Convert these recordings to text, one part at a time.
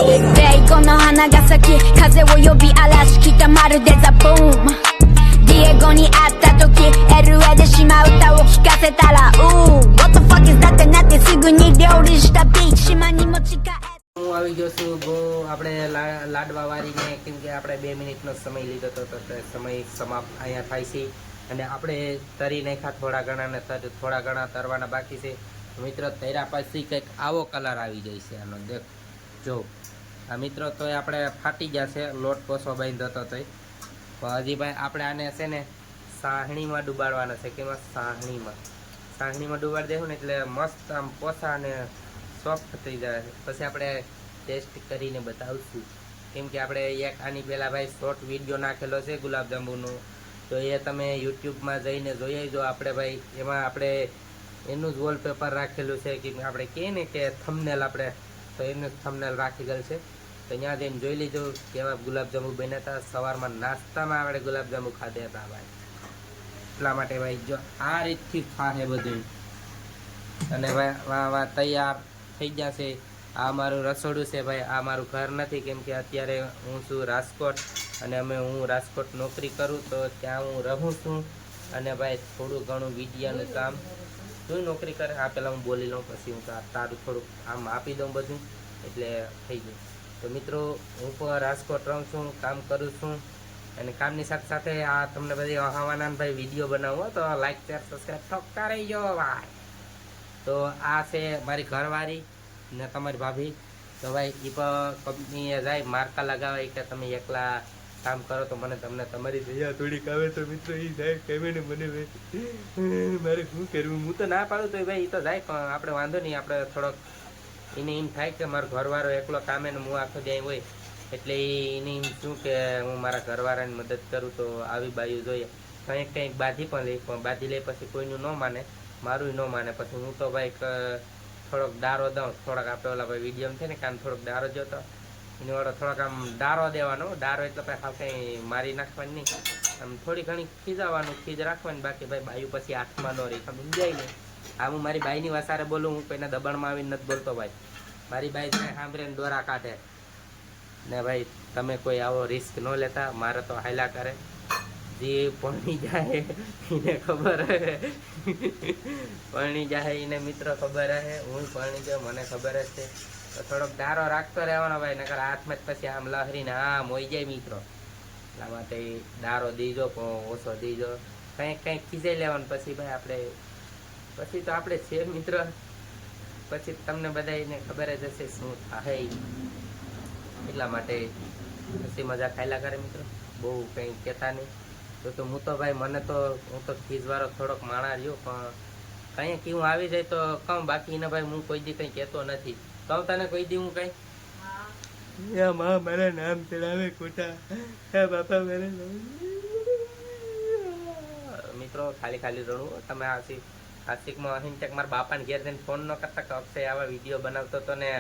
ベイコの花が咲き風を呼び嵐来たまるでザ・ブームディエゴに会った時 LA で島歌を聴かせたらWhat the fuck is that ってなってすぐに料理したビーチ島に持ち帰હું આવી ગયો છું બહુ આપણે લાડવા વાળીને કેમ કે આપણે 2 મિનિટનો સમય લીધો હતો તો સમય સમાપ્ત અહીંયા થાય છે અને આપણે તરી નાખ્યા થોડા ઘણા ને થોડા ઘણા તરવાના બાકી છે મિત્રો તૈરા પછી કંઈક આવો કલર આવી જાય છે આનો દેખ જો આ મિત્રો તો આપણે ફાટી જશે લોટ કોસો બાંધ્યો હતો તો હજી ભાઈ આપણે આને છે ને સાહણીમાં ડુબાડવાના છે કે સાહણીમાં ડુબાડી દેવું ને એટલે મસ્ત આમ પોસા અને સોફ્ટ થઈ જાય પછી આપણે ટેસ્ટ કરીને બતાવશું કેમ કે આપણે એક આની પહેલાં ભાઈ શોર્ટ વિડીયો નાખેલો છે ગુલાબજાંબુનો તો એ તમે યુટ્યુબમાં જઈને જોઈ જો આપણે ભાઈ એમાં આપણે એનું જ વોલપેપર રાખેલું છે કે આપણે કહીએ ને કે થંબનેલ આપણે તો એનું જ થંબનેલ રાખી ગયેલ છે તો ત્યાં જઈને જોઈ લીધું કેવા ગુલાબજાંબુ બન્યા હતા સવારમાં નાસ્તામાં આપણે ગુલાબજાંબુ ખાધા હતા ભાઈ એટલા માટે ભાઈ જો આ રીતથી ખાશે બધું અને ભાઈ વાહ તૈયાર થઈ જશે આ મારું રસોડું છે ભાઈ આ મારું ઘર નથી કેમ કે અત્યારે હું છું રાજકોટ અને હું રાજકોટ નોકરી કરું તો ત્યાં હું રહું છું અને ભાઈ થોડું ઘણું વિડિયાનું કામ તું નોકરી કરે આ પહેલાં હું બોલી લઉં પછી હું તારું થોડુંક આમ આપી દઉં બધું એટલે થઈ જાય તો મિત્રો હું પણ રાજકોટ રહું છું કામ કરું છું અને કામની સાથે સાથે આ તમને બધી હવાના ભાઈ વિડીયો બનાવો તો લાઈક શેર સબસ્ક્રાઈબ ઠોકતા રહીજો ભાઈ તો આ છે મારી ઘરવાળી ને તમારી ભાભી તો ભાઈ એ પણ કંપનીએ જાય માર્કા લગાવે કે તમે એકલા કામ કરો તો મને તમને તમારી દયા થોડીક આવે તો મિત્રો એ જાય કહેવે ને મને મારે શું કરવું હું તો ના પાડું તો ભાઈ એ તો જાય પણ આપણે વાંધો નહીં આપણે થોડોક એને એમ થાય કે મારો ઘરવાળો એકલો કામે ને હું આખો જાય હોય એટલે એને એમ શું કે હું મારા ઘરવાળાની મદદ કરું તો આવી બાયું જોઈએ કંઈક બાંધી પણ લઈ પણ બાંધી લે પછી કોઈનું ન માને મારું ન માને પછી હું તો ભાઈ થોડોક દારો દઉં થોડાક આપણે ઓલા ભાઈ વિડીયો છે ને કામ થોડોક દારો જોતો એની વાળો થોડોક આમ દારો દેવાનો દારો એટલે ભાઈ હાવ કંઈ મારી નાખવાની નહીં આમ થોડી ઘણી ખીજાવાનું ખીજ રાખવાની બાકી ભાઈ બાયું પછી હાથમાં ન રહી સમજાય ને આ હું મારી બાઈની વસારે બોલું હું કોઈના દબાણમાં આવીને નથી બોલતો ભાઈ મારી બાઈ સાંભળીને દોરા કાઢે ને ભાઈ તમે કોઈ આવો રિસ્ક ન લેતા મારે તો હાયલા કરે જે પરણી જાય એને ખબર હે પરણી જાય એને મિત્રો ખબર હે હું પરણી જાઉં મને ખબર જ છે તો થોડોક દારો રાખતો રહેવાનો ભાઈ નકર હાથમાં જ પછી આમ લહરીને આમ હોઈ જાય મિત્રો એટલા માટે દારો દીજો પણ ઓછો દીજો કંઈક ખીજાઈ લેવાનું પછી ભાઈ આપણે પછી તો આપણે છે મિત્ર પછી તમને બધાને ખબર જ હશે શું થાય એટલા માટે પછી મજા ખાયલા કરે મિત્રો બહુ કંઈ કહેતા નહીં તો હું તો ભાઈ મને તો હું તો ખીજવાળો થોડોક માણા રહ્યો પણ કંઈ કેવું આવી જાય તો કહું બાકી ને ભાઈ હું કોઈ દી કંઈ કહેતો નથી કહું તને કોઈ દી હું કંઈ મારા નામ ચડાવે ખોટા હે બાપા મારે મિત્રો ખાલી રડવું તમે આશિકમાં અહીં ચેક મારા બાપાને ઘેર જઈને ફોન ન કરતા કે અક્ષય આવા વિડીયો બનાવતો હતો ને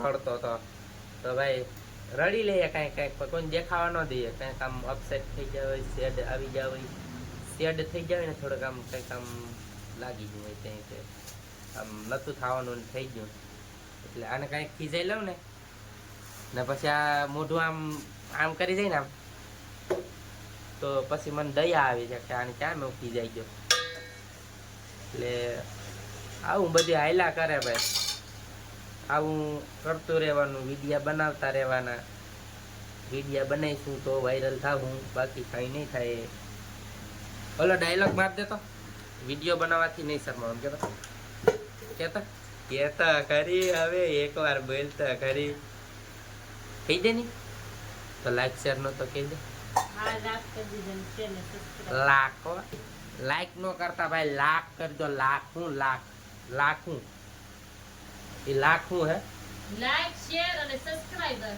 રડતો હતો તો ભાઈ રડી લઈએ કાંઈક કોઈને દેખાવા ન દઈએ કંઈક આમ અપસેટ થઈ જાય હોય શેડ આવી જાય હોય શેડ થઈ જાય ને થોડુંક આમ કંઈક આમ લાગી ગયું હોય ત્યાં કે આમ નહોતું થવાનું થઈ ગયું એટલે આને કાંઈક ખીજાઈ લઉં ને પછી આ મોઢું આમ કરી જાય ને આમ તો પછી મને દયા આવી જાય કે આને ક્યાં મેં ખીજાઈ ગયો એટલે આવું બધી હાયલા કરે ભાઈ આવું કરતું રહેવાનું વિડીયા બનાવતા રહેવાના વિડીયા બનાવીશું તો વાયરલ થાવું બાકી કંઈ નહીં થાય ઓલો ડાયલોગ માર દેતો વિડીયો બનાવવાથી નહીં શરમાવું કહેતા ખરી હવે એકવાર બોલતા ખરી કહી દે નહીં તો લાઈક શેર નો તો કહી દે લાખો લાઈક નો કરતા ભાઈ લાખ કરજો લાખું એ લાખું હે लाइक शेयर और सब्सक्राइबर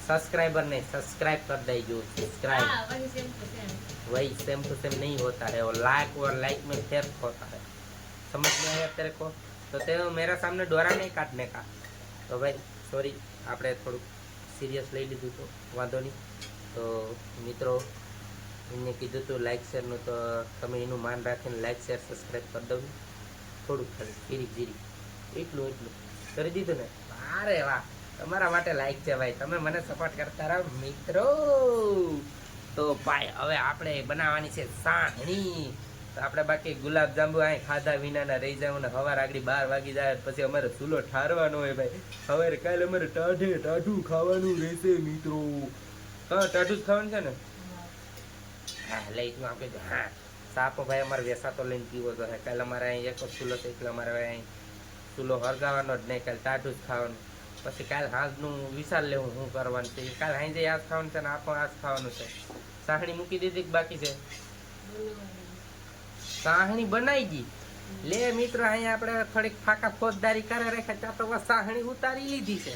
सब्सक्राइबर नहीं सब्सक्राइब कर दीजिए सब्सक्राइब वही सेम टू सेम नहीं होता है वो लाइक और लाइक में फर्क होता है समझ में आया तेरे को तो तेरे मेरा सामने डोरा नहीं काटने का तो भाई सॉरी આપણે થોડુંક સિરિયસ લઈ લીધું તો વાંધો નહીં તો મિત્રો એમને કીધું હતું લાઇક શેરનું તો તમે એનું માન રાખીને લાઇક શેર સબસ્ક્રાઈબ કરી દઉં થોડુંક ખાલી જીરી એટલું કરી દીધું ને અરે વાહ તમારા માટે લાઈક છે ભાઈ, તમે મને સપોર્ટ કરતા રહો મિત્રો. તો ભાઈ હવે આપણે બનાવવાની છે સાહણી. તો આપણે બાકી ગુલાબ જાંબુ અહીં ખાધા વિનાના રહી જાવ ને સવાર આગળ 12 વાગી જાય પછી અમારે ચૂલો ઠારવાનો હોય ભાઈ. હવે કાલે અમારે ટાઢું ખાવાનું રહેશે મિત્રો. હા ટાઢું જ ખાવાનું છે ને. હા લઈ તું આપે તો હા સાપો ભાઈ અમારે વેસાતો લઈને પીવો તો હે. કાલે અમારે અહીં એક જ ચૂલો છે એટલે અમારે અહીં ચૂલો હરગાવાનો જ નહીં, કાલે ટાઢું જ ખાવાનું. પછી કાલ હાંજનું વિચાર લેવું શું કરવાનું છે. કાલ હાંજે આજ ખાવાનું છે ને આપો આજ ખાવાનું છે. સાહણી મૂકી દીધી કે બાકી છે? સાહણી બનાવી ગઈ લે મિત્રો. અહીંયા આપણે થોડીક ફાકા ફોજદારી કરે રાખ્યા ત્યાં તો સાહણી ઉતારી લીધી છે.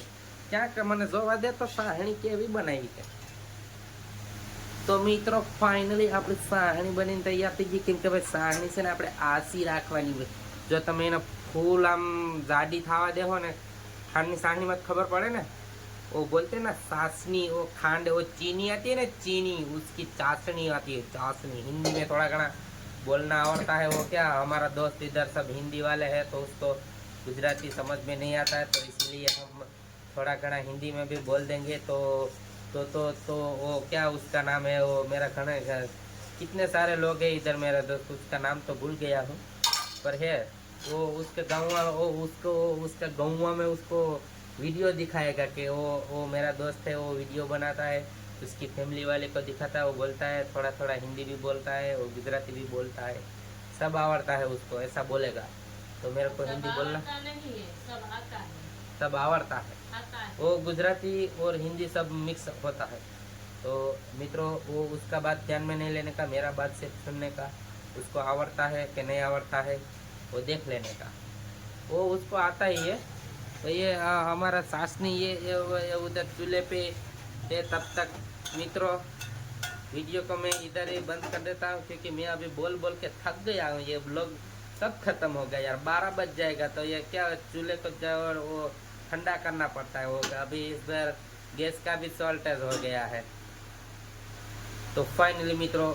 ક્યાંક મને જોવા દે તો સાહણી કેવી બનાવી છે. તો મિત્રો ફાઇનલી આપણી સાહણી બનીને તૈયાર થઈ ગઈ. કેમ કે ભાઈ સાહણી છે ને આપણે આસી રાખવાની હોય. જો તમે એને ફૂલ આમ જાડી થવા દેહો ને ખાંડની સાહણીમાં ખબર પડે ना, वो बोलते ना चाशनी, वो खांड वो चीनी आती है ना, चीनी उसकी चाशनी आती है, चाशनी. हिंदी में थोड़ा घना बोलना आवड़ता है. वो क्या हमारा दोस्त इधर सब हिंदी वाले हैं तो उसको गुजराती समझ में नहीं आता है, तो इसीलिए हम थोड़ा घना हिंदी में भी बोल देंगे. तो वो क्या उसका नाम है, वो मेरा घना कितने सारे लोग हैं इधर मेरा दोस्त, उसका नाम तो भूल गया हूँ पर है वो उसके गाँव वो उसको उसका गाँव में उसको वीडियो दिखाएगा कि वो मेरा दोस्त है, वो वीडियो बनाता है, उसकी फैमिली वाले को दिखाता है. वो बोलता है थोड़ा थोड़ा हिंदी भी बोलता है, वो गुजराती भी बोलता है, सब आवड़ता है उसको, ऐसा बोलेगा. तो मेरे को हिंदी बोलना नहीं है, सब आता है, सब आवड़ता है. वो गुजराती और हिंदी सब मिक्स होता है. तो मित्रों वो उसका बात ध्यान में नहीं लेने का, मेरा बात सिर्फ सुनने का. उसको आवड़ता है कि नहीं आवड़ता है वो देख लेने का. वो उसको आता ही है. तो ये हमारा सासनी ये उधर चूल्हे पे है. तब तक मित्रों वीडियो को मैं इधर ही बंद कर देता हूँ क्योंकि मैं अभी बोल बोल के थक गया हूँ. ये ब्लॉग सब खत्म हो गया यार, 12 बज जाएगा. तो ये क्या चूल्हे को जो वो ठंडा करना पड़ता है. वो अभी इस बार गैस का भी शॉर्टेज हो गया है. तो फाइनली मित्रों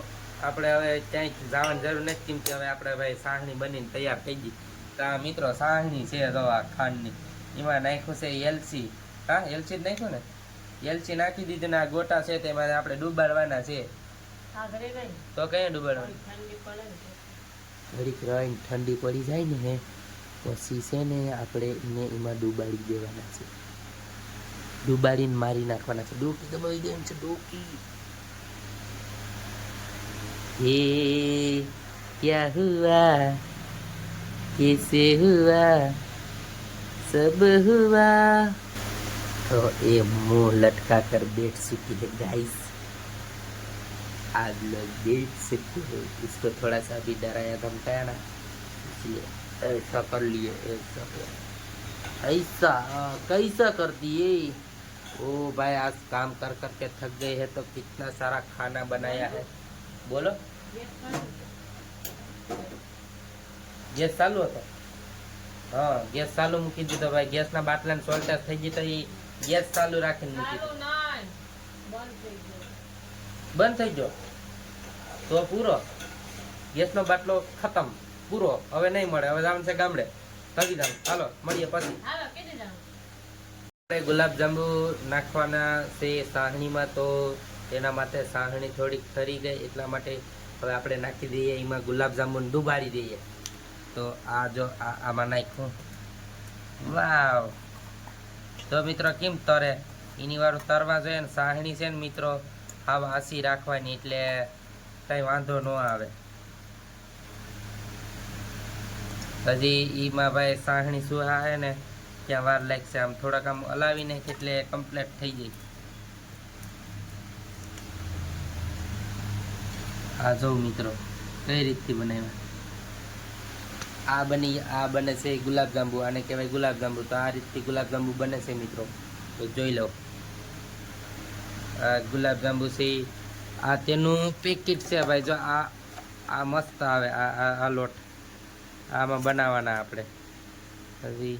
આપણે હવે ક્યાંય જવાની જરૂર નથી કેમ કે હવે આપણે ભાઈ સાહણી બનીને તૈયાર થઈ ગઈ. તો આ મિત્રો સાહણી છે તો આ ખાંડની એમાં નાખ્યું છે એલચી. હા એલચી જ નાખ્યું ને, એલચી નાખી દીધી ને આ ગોટા છે તેમાં આપણે ડૂબાડવાના છે. તો કઈ ડૂબાડવાનું? ઘડીક રહીને ઠંડી પડી જાય ને પછી છે ને આપણે એને એમાં ડૂબાડી દેવાના છે. ડૂબાડીને મારી નાખવાના છે. ડોકી દબાવી દેવાની છે, ડોકી. ये क्या हुआ कैसे हुआ सब हुआ. तो ये मुंह लटका कर बैठ चुकी है गाइस, आप लोग देख सकते हो. इसको थोड़ा सा भी डराया धमकाया ना इसलिए ऐसा कर लिए. ऐसा कैसा कर दिए. ओ भाई आज काम कर करके थक गए हैं तो कितना सारा खाना बनाया है. बोलो गैस चालू હતો? હા ગેસ ચાલુ મૂકી દીધો ભાઈ. ગેસના બાટલાને શોર્ટેજ થઈ ગઈ તો એ ગેસ ચાલુ રાખીને મૂકી દીધો. બંધ થઈ ગયો તો પૂરો ગેસનો બાટલો ખતમ પૂરો. હવે નહીં મળે, હવે જવાનું છે ગામડે. ભાગી જાવ. હાલો મળીએ પછી. ગુલાબ જાંબુ નાખવાના છે સાહણીમાં. તો તેના માટે સાહણી થોડીક ઠરી ગઈ એટલા માટે હવે આપણે નાખી દઈએ એમાં ગુલાબ જાંબુને ડુબાડી દઈએ. તો આ જો આમાં નાખ્યું. વાવ. તો મિત્રો કેમ તરે એની વાળું તરવા જોઈએ ને. સાહણી છે ને મિત્રો હા આસી રાખવાની એટલે કઈ વાંધો ન આવે. હજી એમાં ભાઈ સાહણી સુહા હે ને ત્યાં વાર લાગશે. આમ થોડાક આમ હલાવીને એટલે કમ્પ્લીટ થઈ જાય. આ જો મિત્રો કઈ રીતથી બનાવ્યા. આ બને છે ગુલાબ જાંબુ. આને કહેવાય ગુલાબ જાંબુ. તો આ રીતથી ગુલાબ જાંબુ બને છે મિત્રો. તો જોઈ લો આ ગુલાબ જાંબુ છે. આ તેનું પેકેટ છે ભાઈ. જો આ મસ્ત આવે. આ લોટ આમાં બનાવવાના આપણે. હજી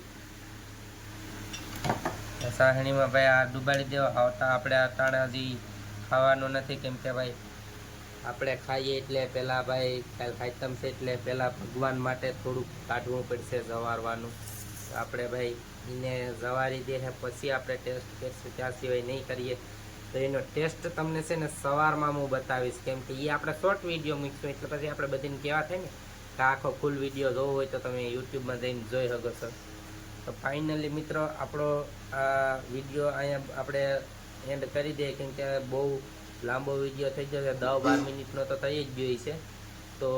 સાહણીમાં ભાઈ આ ડુબાડી દેવા. આવતા આપણે આ તાણે હજી ખાવાનું નથી કેમ કે ભાઈ આપણે ખાઈએ એટલે પહેલાં ભાઈ કાલ ખાઈતમ છે એટલે પહેલાં ભગવાન માટે થોડુંક કાઢવું પડશે સવારવાનું. આપણે ભાઈ એને જવારી દે છે પછી આપણે ટેસ્ટ કરીશું, ત્યાં સિવાય નહીં કરીએ. તો એનો ટેસ્ટ તમને છે ને સવારમાં હું બતાવીશ, કેમ કે એ આપણે શોર્ટ વિડીયો મૂકશું એટલે પછી આપણે બધીને કહેવા થાય ને કે આખો ફૂલ વિડીયો જોવો હોય તો તમે યુટ્યુબમાં જઈને જોઈ શકો છો. તો ફાઇનલી મિત્રો આપણો આ વિડીયો અહીંયા આપણે એન્ડ કરી દઈએ, કેમ કે બહુ લાંબો વિડીયો થઈ જશે, 10-12 મિનિટનો તો થઈ જ ગયો છે. તો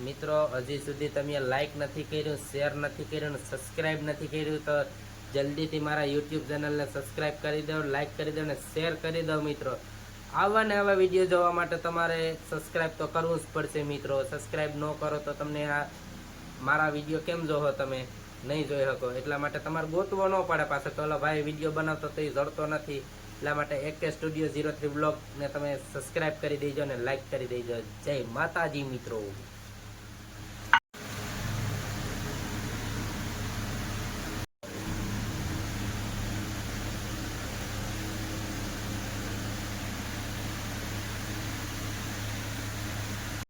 મિત્રો હજી સુધી તમે લાઈક નથી કર્યું, શેર નથી કર્યું, સબસ્ક્રાઈબ નથી કર્યું તો જલ્દીથી મારા યુટ્યુબ ચેનલને સબસ્ક્રાઈબ કરી દો, લાઈક કરી દો અને શેર કરી દો મિત્રો. આવા ને આવા વિડીયો જોવા માટે તમારે સબસ્ક્રાઈબ તો કરવું જ પડશે મિત્રો. સબસ્ક્રાઈબ ન કરો તો તમને આ મારા વિડીયો કેમ જોવો, તમે નહીં જોઈ શકો. એટલા માટે તમારે ગોતવો ન પડે પાછો કે ઓલો ભાઈ વિડીયો બનાવતો તો એ જડતો નથી. એટલા માટે AK Studio 03 બ્લોગને તમે સબસ્ક્રાઈબ કરી દેજો અને લાઈક કરી દેજો. જય માતાજી મિત્રો.